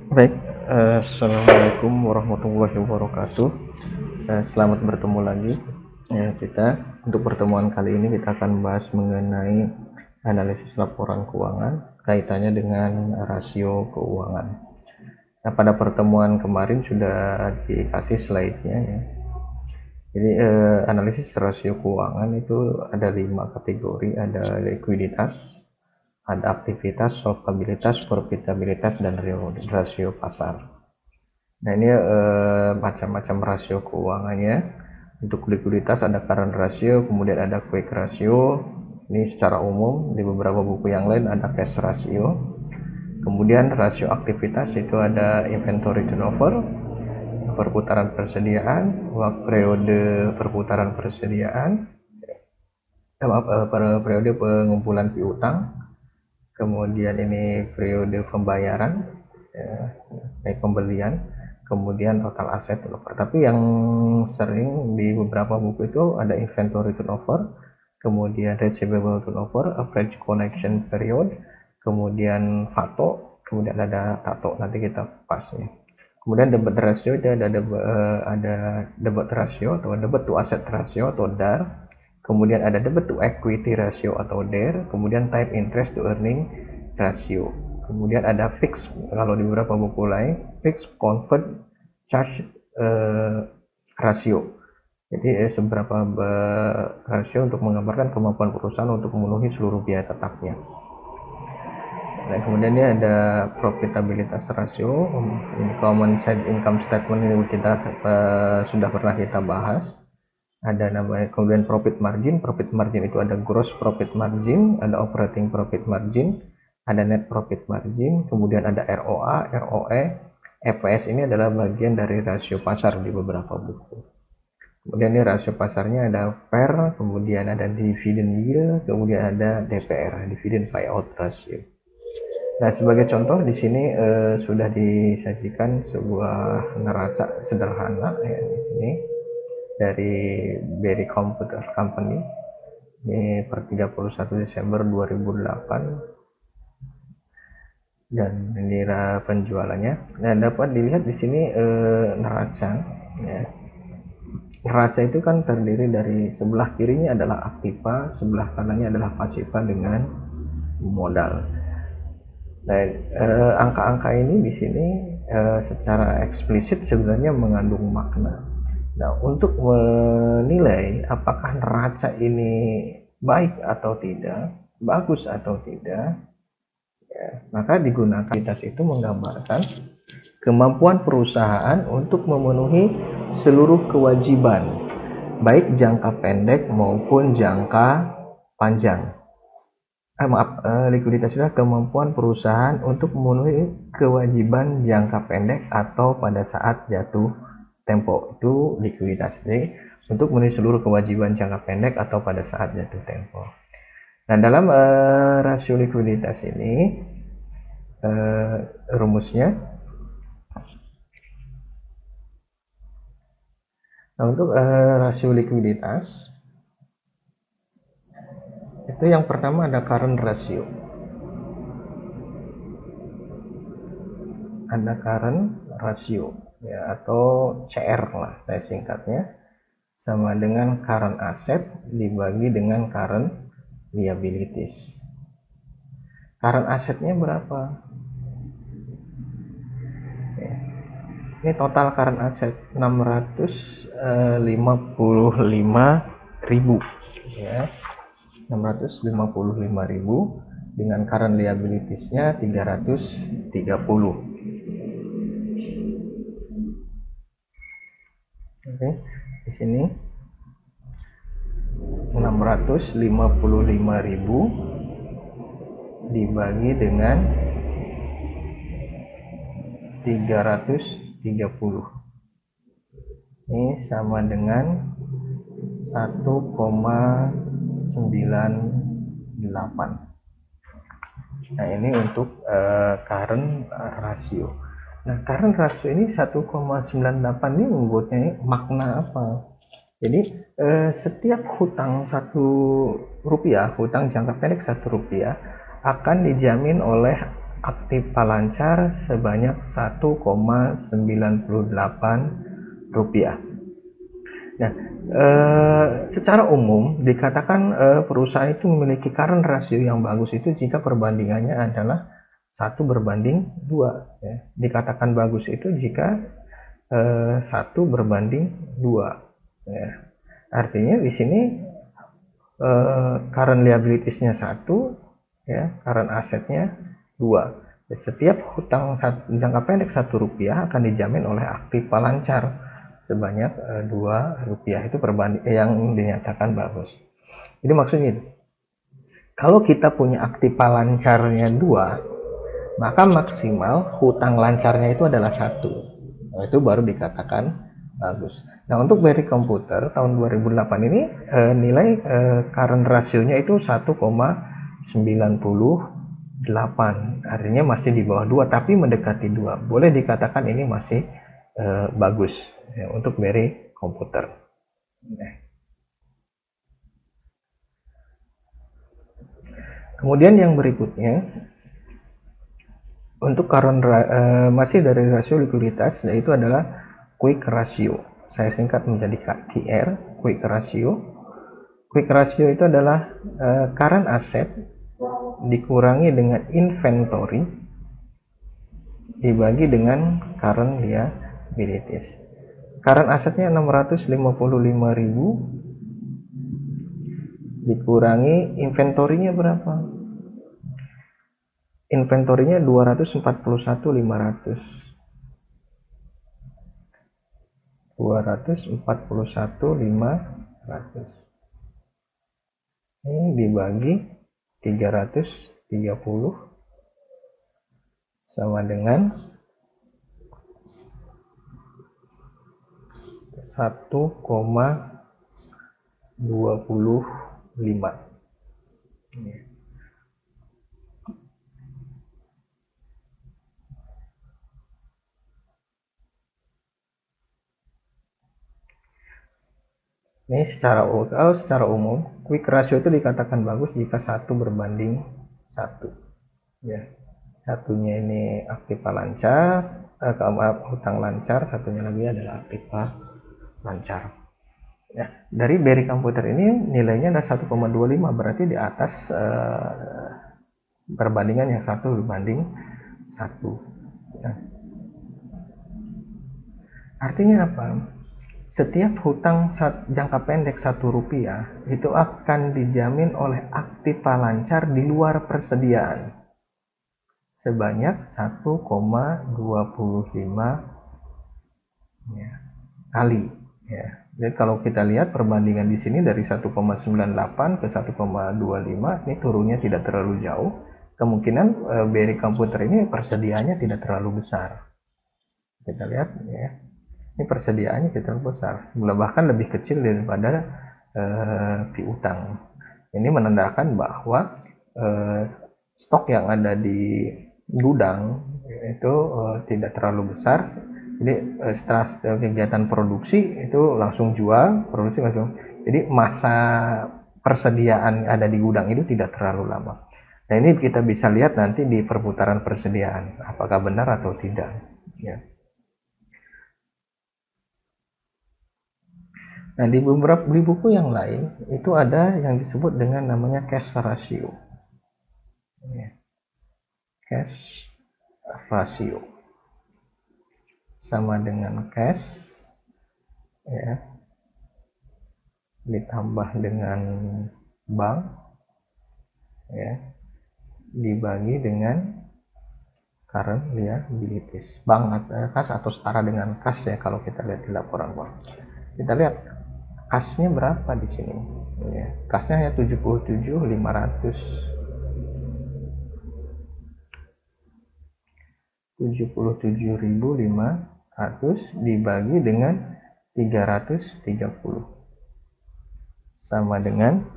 Baik, Assalamualaikum warahmatullahi wabarakatuh. Selamat bertemu lagi. Kita untuk pertemuan kali ini kita akan bahas mengenai analisis laporan keuangan kaitannya dengan rasio keuangan. Nah, pada pertemuan kemarin sudah dikasih slide-nya ya. Jadi analisis rasio keuangan itu ada 5 kategori, ada likuiditas, ada aktivitas, solvabilitas, profitabilitas, dan rasio pasar. Nah, ini macam-macam rasio keuangannya. Untuk likuiditas ada current ratio, kemudian ada quick ratio. Ini secara umum, di beberapa buku yang lain ada cash ratio. Kemudian rasio aktivitas itu ada inventory turnover, perputaran persediaan, periode perputaran persediaan, periode pengumpulan piutang, kemudian ini periode pembayaran, pembelian, kemudian total aset turnover. Tapi yang sering di beberapa buku itu ada inventory turnover, kemudian receivable turnover, average collection period, kemudian FATO, kemudian ada TATO, nanti kita pas nih. Kemudian debit ratio itu ada debit ratio atau debit to asset ratio atau DAR, kemudian ada debit to equity ratio atau DER, kemudian time interest to earning ratio. Kemudian ada fix, kalau di beberapa buku lain fix convert charge ratio. Jadi seberapa rasio untuk menggambarkan kemampuan perusahaan untuk memenuhi seluruh biaya tetapnya. Nah, kemudian ini ada profitabilitas rasio, common income statement ini kita sudah pernah kita bahas. Ada namanya, kemudian profit margin itu ada gross profit margin, ada operating profit margin, ada net profit margin, kemudian ada ROA, ROE, EPS. Ini adalah bagian dari rasio pasar di beberapa buku. Kemudian ini rasio pasarnya ada PER, kemudian ada dividend yield, kemudian ada DPR, dividend payout ratio. Nah, sebagai contoh di sini sudah disajikan sebuah neraca sederhana ya di sini dari Berry Computer Company. Ini per 31 Desember 2008 dan nilai penjualannya. Nah, dapat dilihat di sini neraca ya. Neraca itu kan terdiri dari sebelah kirinya adalah aktiva, sebelah kanannya adalah pasiva dengan modal. Nah, angka-angka ini di sini secara eksplisit sebenarnya mengandung makna. Nah, untuk menilai apakah neraca ini baik atau tidak, bagus atau tidak, ya, maka digunakan itu menggambarkan kemampuan perusahaan untuk memenuhi seluruh kewajiban, baik jangka pendek maupun jangka panjang. Likuiditas adalah kemampuan perusahaan untuk memenuhi kewajiban jangka pendek atau pada saat jatuh tempo. Itu likuiditas. Jadi, untuk memenuhi seluruh kewajiban jangka pendek atau pada saat jatuh tempo. Nah, dalam rasio likuiditas ini rumusnya. Nah, untuk rasio likuiditas itu yang pertama ada current ratio. Ada current ratio ya, atau CR lah saya singkatnya, sama dengan current asset dibagi dengan current liabilities. Current assetnya berapa? Ya. Ini total current asset 655.000 ya. 655.000 dengan current liabilities-nya 330. Oke, di sini 655.000 dibagi dengan 330. Ini sama dengan 1,98. Nah, ini untuk current ratio. Nah, current ratio ini 1,98 ini membuatnya makna apa? Jadi setiap hutang Rp1, hutang jangka pendek Rp1 akan dijamin oleh aktiva lancar sebanyak 1,98 rupiah. Nah, secara umum dikatakan perusahaan itu memiliki current ratio yang bagus itu jika perbandingannya adalah 1:2. Ya. Dikatakan bagus itu jika 1:2. Ya. Artinya di sini current liabilities-nya 1, ya, current asetnya 2. Setiap hutang jangka pendek 1 rupiah akan dijamin oleh aktiva lancar sebanyak 2 rupiah. Itu perbanding yang dinyatakan bagus. Jadi maksudnya kalau kita punya aktiva lancarnya 2, maka maksimal hutang lancarnya itu adalah 1. Nah, itu baru dikatakan bagus. Nah, untuk BRI Komputer tahun 2008 ini nilai current rasionya itu 1,98. Artinya masih di bawah 2 tapi mendekati 2. Boleh dikatakan ini masih bagus ya, untuk BRI Komputer. Nah. Kemudian yang berikutnya untuk current masih dari rasio likuiditas, yaitu adalah quick ratio. Saya singkat menjadi KR, quick ratio. Quick ratio itu adalah current asset dikurangi dengan inventory dibagi dengan current liabilities. Current asetnya 655.000 dikurangi inventorinya berapa? Inventorinya 241.500. 241.500. Ini dibagi 330 sama dengan 1,25. Ini secara umum quick ratio itu dikatakan bagus jika 1:1. Ya. Satunya ini aktiva lancar, hutang lancar, satunya lagi adalah aktiva lancar. Ya, dari BRI Komputer ini nilainya ada 1,25, berarti di atas perbandingan yang 1:1. Ya. Artinya apa? Setiap hutang jangka pendek 1 rupiah itu akan dijamin oleh aktiva lancar di luar persediaan sebanyak 1,25 ya, kali. Ya. Jadi kalau kita lihat perbandingan di sini dari 1,98 ke 1,25, ini turunnya tidak terlalu jauh. Kemungkinan BRI Komputer ini persediaannya tidak terlalu besar. Kita lihat ya. Ini persediaannya tidak terlalu besar, bahkan lebih kecil daripada piutang. Ini menandakan bahwa stok yang ada di gudang itu tidak terlalu besar. Jadi setelah kegiatan produksi itu langsung jual, produksi langsung. Jadi masa persediaan ada di gudang itu tidak terlalu lama. Nah, ini kita bisa lihat nanti di perputaran persediaan apakah benar atau tidak. Ya. Nah, di buku yang lain itu ada yang disebut dengan namanya cash ratio. Cash ratio sama dengan cash ya ditambah dengan bank ya dibagi dengan current liabilities. Bank kas atau setara dengan kas ya kalau kita lihat di laporan bank. Kita lihat kasnya berapa di sini ya, kasnya hanya 77.500 dibagi dengan 330 sama dengan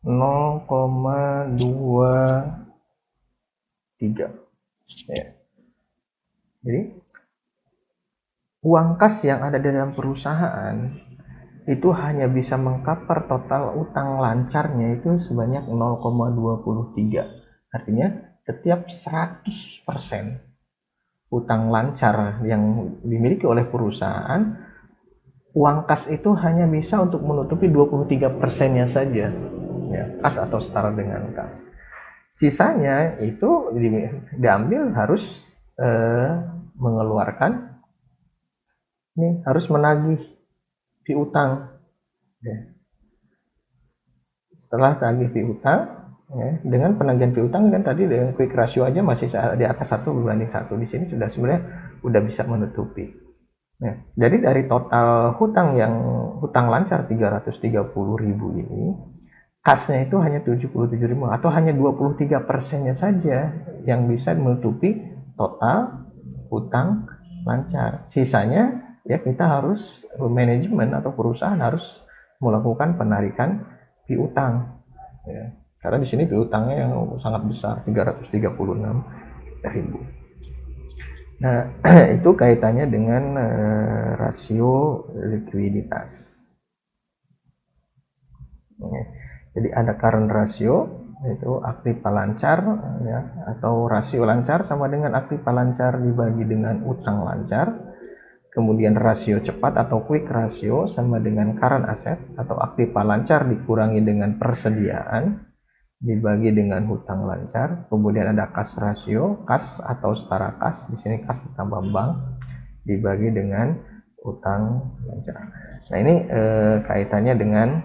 0,23 ya. Jadi uang kas yang ada di dalam perusahaan itu hanya bisa mengcover total utang lancarnya itu sebanyak 0,23. Artinya setiap 100% hutang lancar yang dimiliki oleh perusahaan, uang kas itu hanya bisa untuk menutupi 23%-nya saja, ya, kas atau setara dengan kas. Sisanya itu diambil harus mengeluarkan, ini harus menagih piutang. Ya. Setelah tagih piutang, ya, dengan penagihan piutang kan tadi dengan quick ratio aja masih di atas 1:1. Di sini sudah sebenarnya udah bisa menutupi. Ya, jadi dari total hutang lancar 330.000 ini, kasnya itu hanya 77.000 atau hanya 23%-nya saja yang bisa menutupi total hutang lancar. Sisanya ya kita harus, manajemen atau perusahaan harus melakukan penarikan piutang. Ya. Karena di sini piutangnya yang sangat besar, 336.000. Nah, itu kaitannya dengan rasio likuiditas. Jadi ada current ratio, yaitu aktiva lancar, ya, atau rasio lancar sama dengan aktiva lancar dibagi dengan utang lancar. Kemudian rasio cepat atau quick ratio sama dengan current asset atau aktiva lancar dikurangi dengan persediaan dibagi dengan hutang lancar. Kemudian ada kas rasio, kas atau setara kas, di sini kas ditambah bank dibagi dengan hutang lancar. Nah, ini kaitannya dengan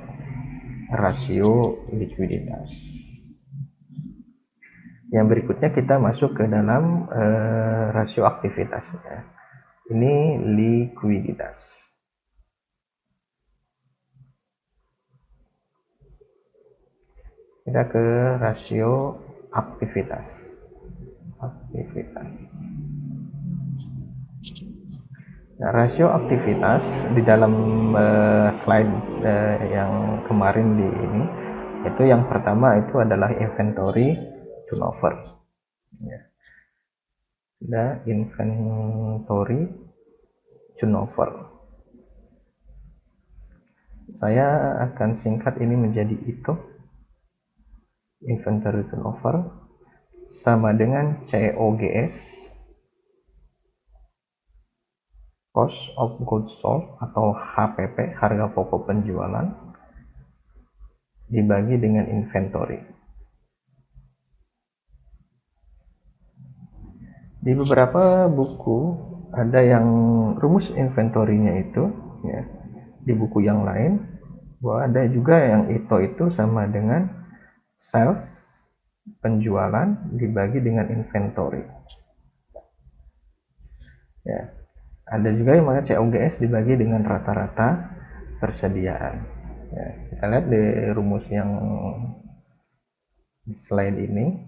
rasio likuiditas. Yang berikutnya kita masuk ke dalam rasio aktivitasnya. Ini likuiditas. Kita ke rasio aktivitas. Nah, rasio aktivitas di dalam slide yang kemarin di ini, itu yang pertama itu adalah inventory turnover. Ya. Ada inventory turnover. Saya akan singkat ini menjadi itu. Inventory turnover sama dengan COGS, cost of goods sold atau HPP, harga pokok penjualan, dibagi dengan inventory. Di beberapa buku ada yang rumus inventorinya itu, ya, di buku yang lain bahwa ada juga yang itu sama dengan sales, penjualan dibagi dengan inventory. Ya, ada juga yang mana COGS dibagi dengan rata-rata persediaan. Ya, kita lihat di rumus yang di slide ini.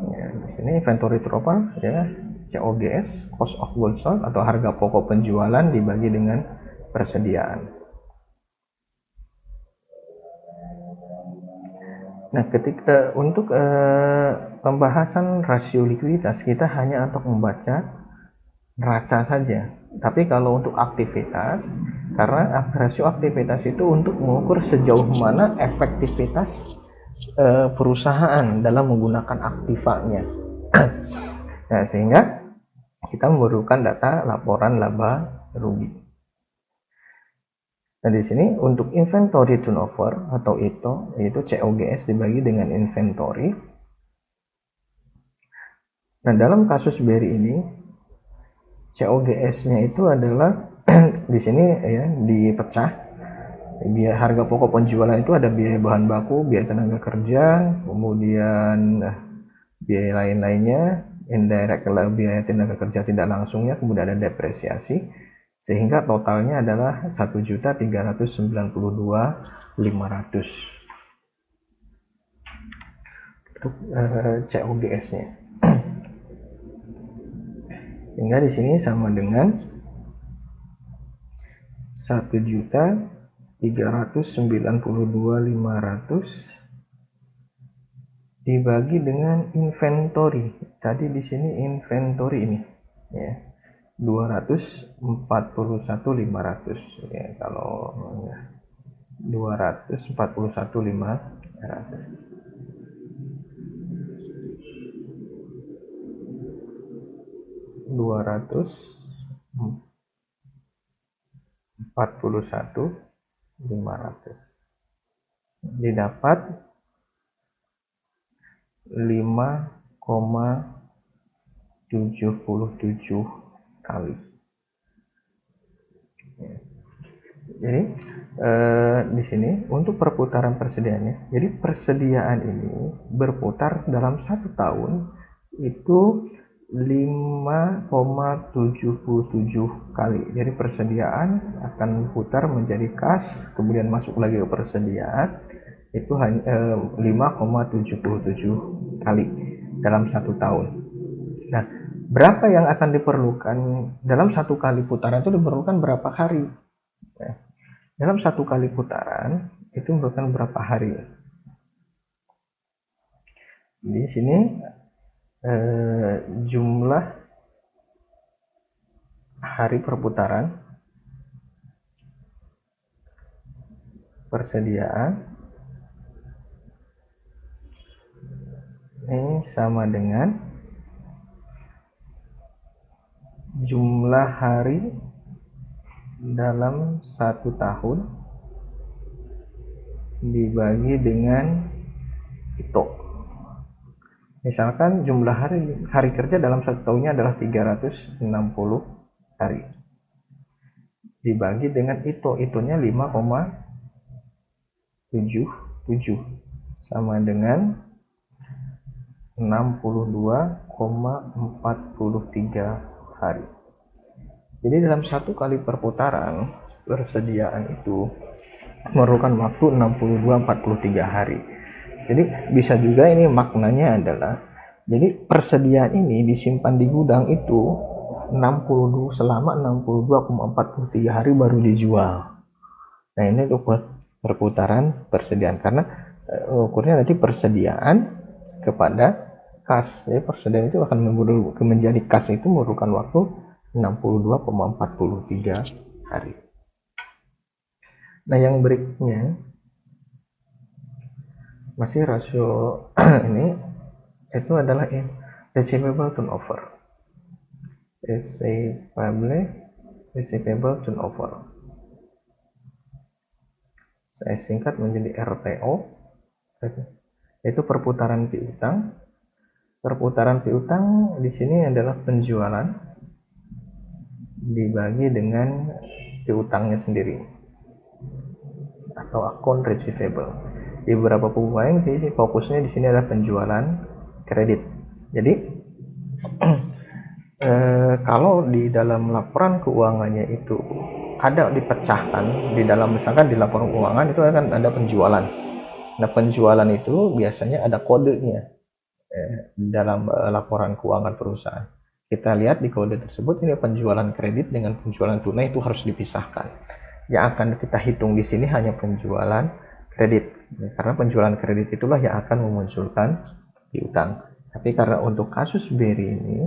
Ya, di sini inventory turnover, ya, COGS, cost of goods sold atau harga pokok penjualan dibagi dengan persediaan. Nah, ketika untuk pembahasan rasio likuiditas kita hanya untuk membaca neraca saja. Tapi kalau untuk aktivitas, karena rasio aktivitas itu untuk mengukur sejauh mana efektivitas perusahaan dalam menggunakan aktivanya. Nah, sehingga kita memerlukan data laporan laba rugi. Nah, di sini untuk inventory turnover atau itu yaitu COGS dibagi dengan inventory. Nah, dalam kasus BRI ini COGS-nya itu adalah di sini ya dipecah. Biaya harga pokok penjualan itu ada biaya bahan baku, biaya tenaga kerja, kemudian biaya lain-lainnya, indirect biaya tenaga kerja tidak langsungnya, kemudian ada depresiasi, sehingga totalnya adalah 1.392.500 untuk COGS-nya. Sehingga di sini sama dengan 1.392.500 dibagi dengan inventory. Tadi di sini inventory ini ya 241.500 ya, kalau 241.500. 241.500 didapat 5,77 kali. Jadi di sini untuk perputaran persediaannya, jadi persediaan ini berputar dalam 1 tahun itu 5,77 kali. Jadi persediaan akan putar menjadi kas, kemudian masuk lagi ke persediaan, itu hanya 5,77 kali dalam 1 tahun. Nah, berapa yang akan diperlukan dalam 1 kali putaran itu diperlukan berapa hari? Nah, dalam 1 kali putaran itu memerlukan berapa hari? Di sini jumlah hari perputaran persediaan ini sama dengan jumlah hari dalam 1 tahun dibagi dengan itu. Misalkan jumlah hari kerja dalam 1 tahunnya adalah 360 hari. Dibagi dengan itunya 5,77 sama dengan 62,43 hari. Jadi dalam 1 kali perputaran persediaan itu memerlukan waktu 62,43 hari. Jadi bisa juga ini maknanya adalah, jadi persediaan ini disimpan di gudang itu selama 62,43 hari baru dijual. Nah, ini untuk perputaran persediaan, karena ukurnya nanti persediaan kepada kas. Ya, persediaan itu akan menjadi kas itu memerlukan waktu 62,43 hari. Nah, yang berikutnya masih rasio ini itu adalah receivable turnover. Receivable turnover. Saya singkat menjadi RTO. Itu perputaran piutang. Perputaran piutang di sini adalah penjualan dibagi dengan piutangnya sendiri atau akun receivable. Di beberapa buku lain sih fokusnya di sini adalah penjualan kredit. Jadi kalau di dalam laporan keuangannya itu ada dipecahkan di dalam, misalkan di laporan keuangan itu akan ada penjualan. Nah, penjualan itu biasanya ada kodenya dalam laporan keuangan perusahaan. Kita lihat di kode tersebut ini penjualan kredit dengan penjualan tunai itu harus dipisahkan. Yang akan kita hitung di sini hanya penjualan kredit, karena penjualan kredit itulah yang akan memunculkan piutang. Tapi karena untuk kasus BRI ini,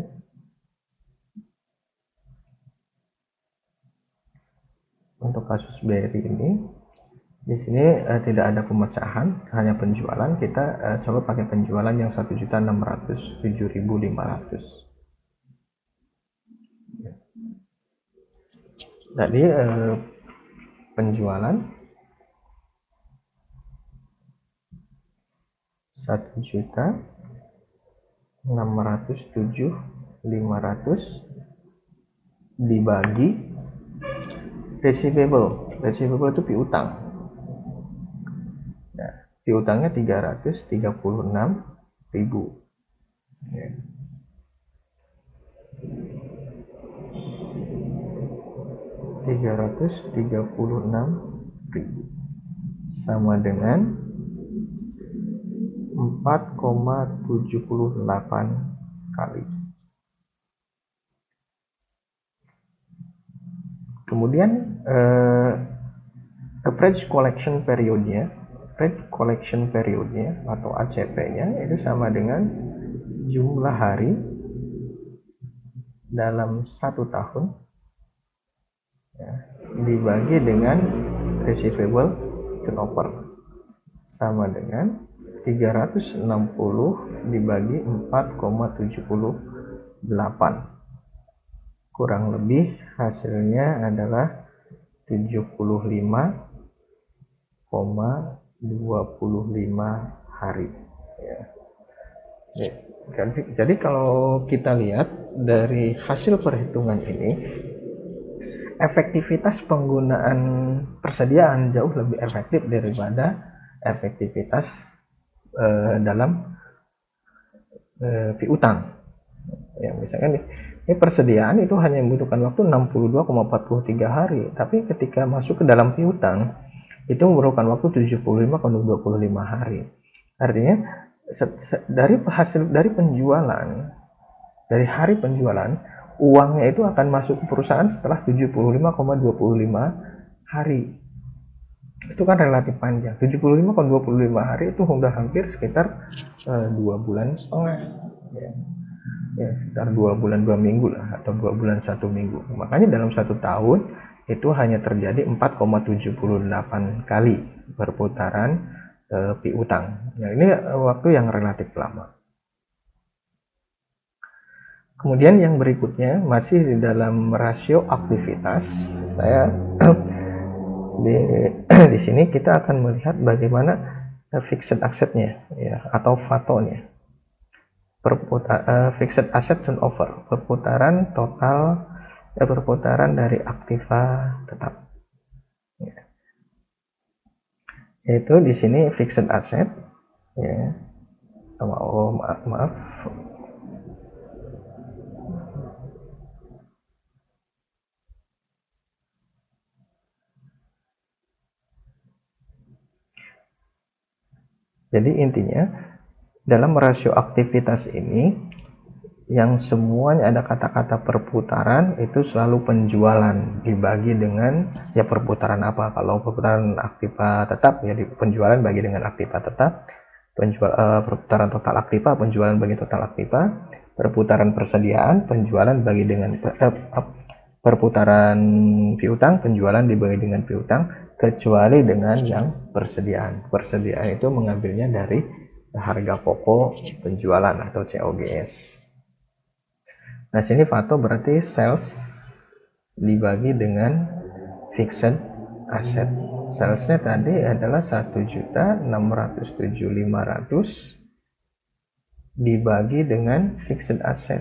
di sini tidak ada pemecahan, hanya penjualan. Kita coba pakai penjualan yang 1.607.500. Jadi penjualan 1.607.500 dibagi receivable itu piutang. Nah, piutangnya 336.000. Ya. 336.000 sama dengan 4,78 kali. Kemudian average collection period-nya atau ACP-nya itu sama dengan jumlah hari dalam 1 tahun ya, dibagi dengan receivable turnover sama dengan 360 dibagi 4,78. kurang lebih hasilnya adalah 75,25 hari ya. Jadi kalau kita lihat dari hasil perhitungan ini, efektivitas penggunaan persediaan jauh lebih efektif daripada efektivitas dalam piutang. Ya, misalkan ini persediaan itu hanya membutuhkan waktu 62,43 hari, tapi ketika masuk ke dalam piutang itu memerlukan waktu 75,25 hari. Artinya dari penjualan, dari hari penjualan, uangnya itu akan masuk ke perusahaan setelah 75,25 hari. Itu kan relatif panjang. 75,25 hari itu sudah hampir sekitar 2 bulan setengah ya, sekitar 2 bulan 2 minggu lah, atau 2 bulan 1 minggu. Makanya dalam 1 tahun itu hanya terjadi 4,78 kali perputaran piutang. Nah, ini waktu yang relatif lama. Kemudian yang berikutnya masih di dalam rasio aktivitas. Saya di sini kita akan melihat bagaimana fixed assetnya ya, atau FATO-nya. Fixed asset turnover, perputaran total perputaran dari aktiva tetap. Ya. Yaitu di sini fixed asset ya. Maaf. Jadi intinya dalam rasio aktivitas ini yang semuanya ada kata-kata perputaran itu selalu penjualan dibagi dengan ya perputaran apa. Kalau perputaran aktiva tetap ya penjualan bagi dengan aktiva tetap, perputaran total aktiva penjualan bagi total aktiva, perputaran persediaan penjualan bagi dengan perputaran piutang penjualan dibagi dengan piutang, kecuali dengan yang persediaan. Persediaan itu mengambilnya dari harga pokok penjualan atau COGS. Nah, sini FATO berarti sales dibagi dengan fixed asset. Salesnya tadi adalah 1.607.500 dibagi dengan fixed asset.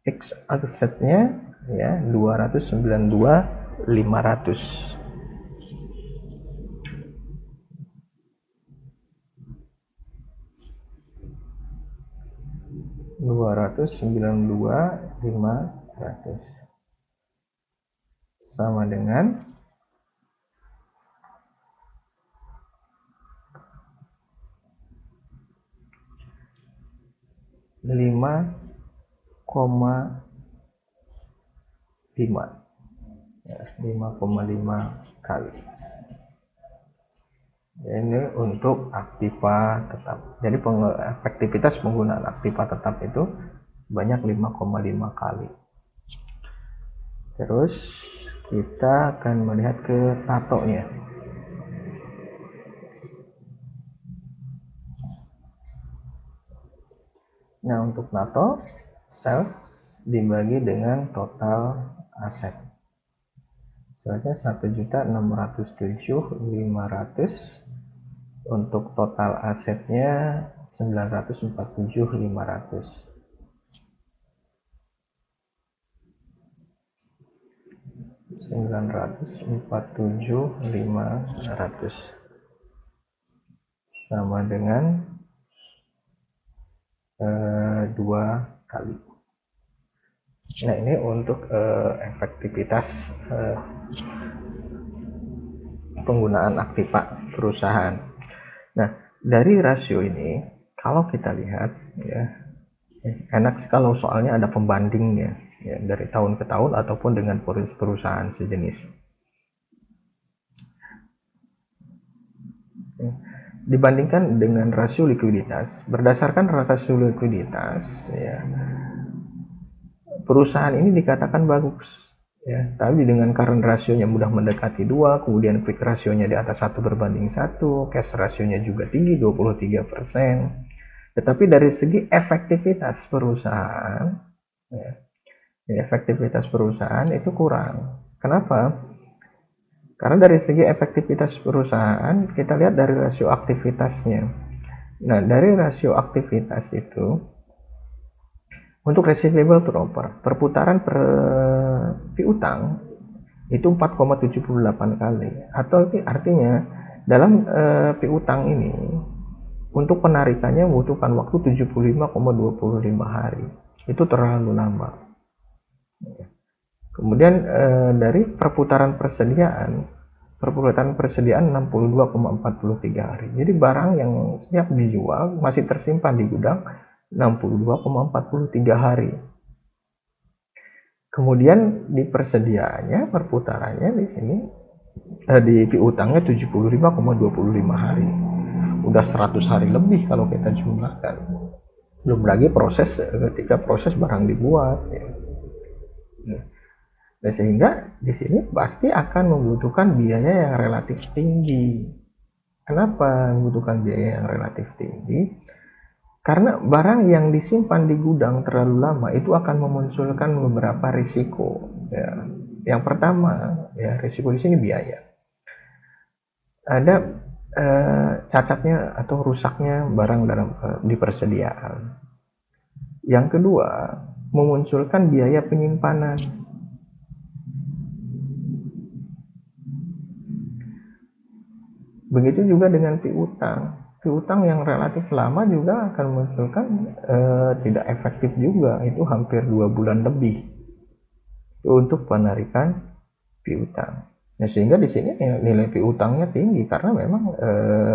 Fixed assetnya ya 292.500. Sama dengan 5,5 ya, 5,5 kali. Ini untuk aktiva tetap. Jadi efektivitas penggunaan aktiva tetap itu banyak 5,5 kali. Terus kita akan melihat ke TATO-nya. Nah, untuk TATO, sales dibagi dengan total aset. Salesnya 1.607.500. Untuk total asetnya 947.500. Sama dengan 2 kali. Nah, ini untuk efektivitas penggunaan aktiva perusahaan. Nah, dari rasio ini kalau kita lihat ya, enak kalau soalnya ada pembandingnya ya, dari tahun ke tahun ataupun dengan perusahaan sejenis. Dibandingkan dengan rasio likuiditas, berdasarkan rasio likuiditas ya, perusahaan ini dikatakan bagus ya, tapi dengan current rasionya mudah mendekati 2, kemudian quick rasionya di atas 1 berbanding 1, cash rasionya juga tinggi 23%. Tetapi dari segi efektivitas perusahaan ya, efektivitas perusahaan itu kurang. Kenapa? Karena dari segi efektivitas perusahaan, kita lihat dari rasio aktivitasnya. Nah, dari rasio aktivitas itu, untuk receivable turnover, perputaran per piutang itu 4,78 kali. Atau artinya, dalam piutang ini, untuk penarikannya membutuhkan waktu 75,25 hari. Itu terlalu lama. Kemudian dari perputaran persediaan 62,43 hari. Jadi barang yang siap dijual masih tersimpan di gudang 62,43 hari. Kemudian di persediaannya, perputarannya di sini di piutangnya 75,25 hari. Udah 100 hari lebih kalau kita jumlahkan. Belum lagi proses ketika proses barang dibuat. Ya. Nah, sehingga di sini pasti akan membutuhkan biaya yang relatif tinggi. Kenapa membutuhkan biaya yang relatif tinggi? Karena barang yang disimpan di gudang terlalu lama itu akan memunculkan beberapa risiko. Ya. Yang pertama, ya risiko di sini biaya. Ada cacatnya atau rusaknya barang dalam di persediaan. Yang kedua, memunculkan biaya penyimpanan. Begitu juga dengan piutang. Piutang yang relatif lama juga akan memunculkan tidak efektif juga. Itu hampir 2 bulan lebih untuk penarikan piutang. Nah, sehingga di sini nilai piutangnya tinggi karena memang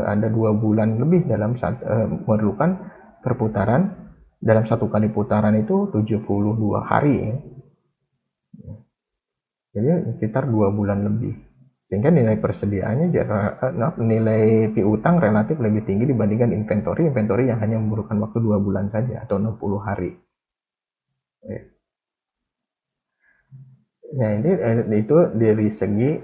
ada 2 bulan lebih dalam memerlukan perputaran dalam satu kali putaran itu 72 hari. Jadi sekitar 2 bulan lebih. Sehingga nilai persediaannya nilai piutang relatif lebih tinggi dibandingkan inventory yang hanya memerlukan waktu 2 bulan saja atau 60 hari. Nah, itu dari segi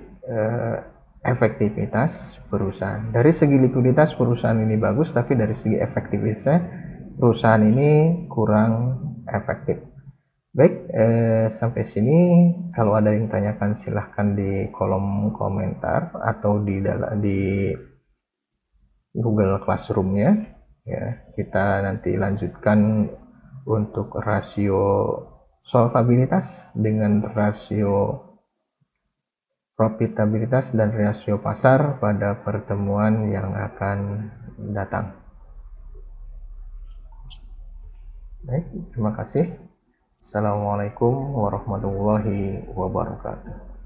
efektivitas perusahaan. Dari segi likuiditas perusahaan ini bagus, tapi dari segi efektivitasnya perusahaan ini kurang efektif. Baik, sampai sini kalau ada yang tanyakan silahkan di kolom komentar atau di Google Classroom-nya. Ya, kita nanti lanjutkan untuk rasio solvabilitas dengan rasio profitabilitas dan rasio pasar pada pertemuan yang akan datang. Baik, terima kasih. Assalamualaikum warahmatullahi wabarakatuh.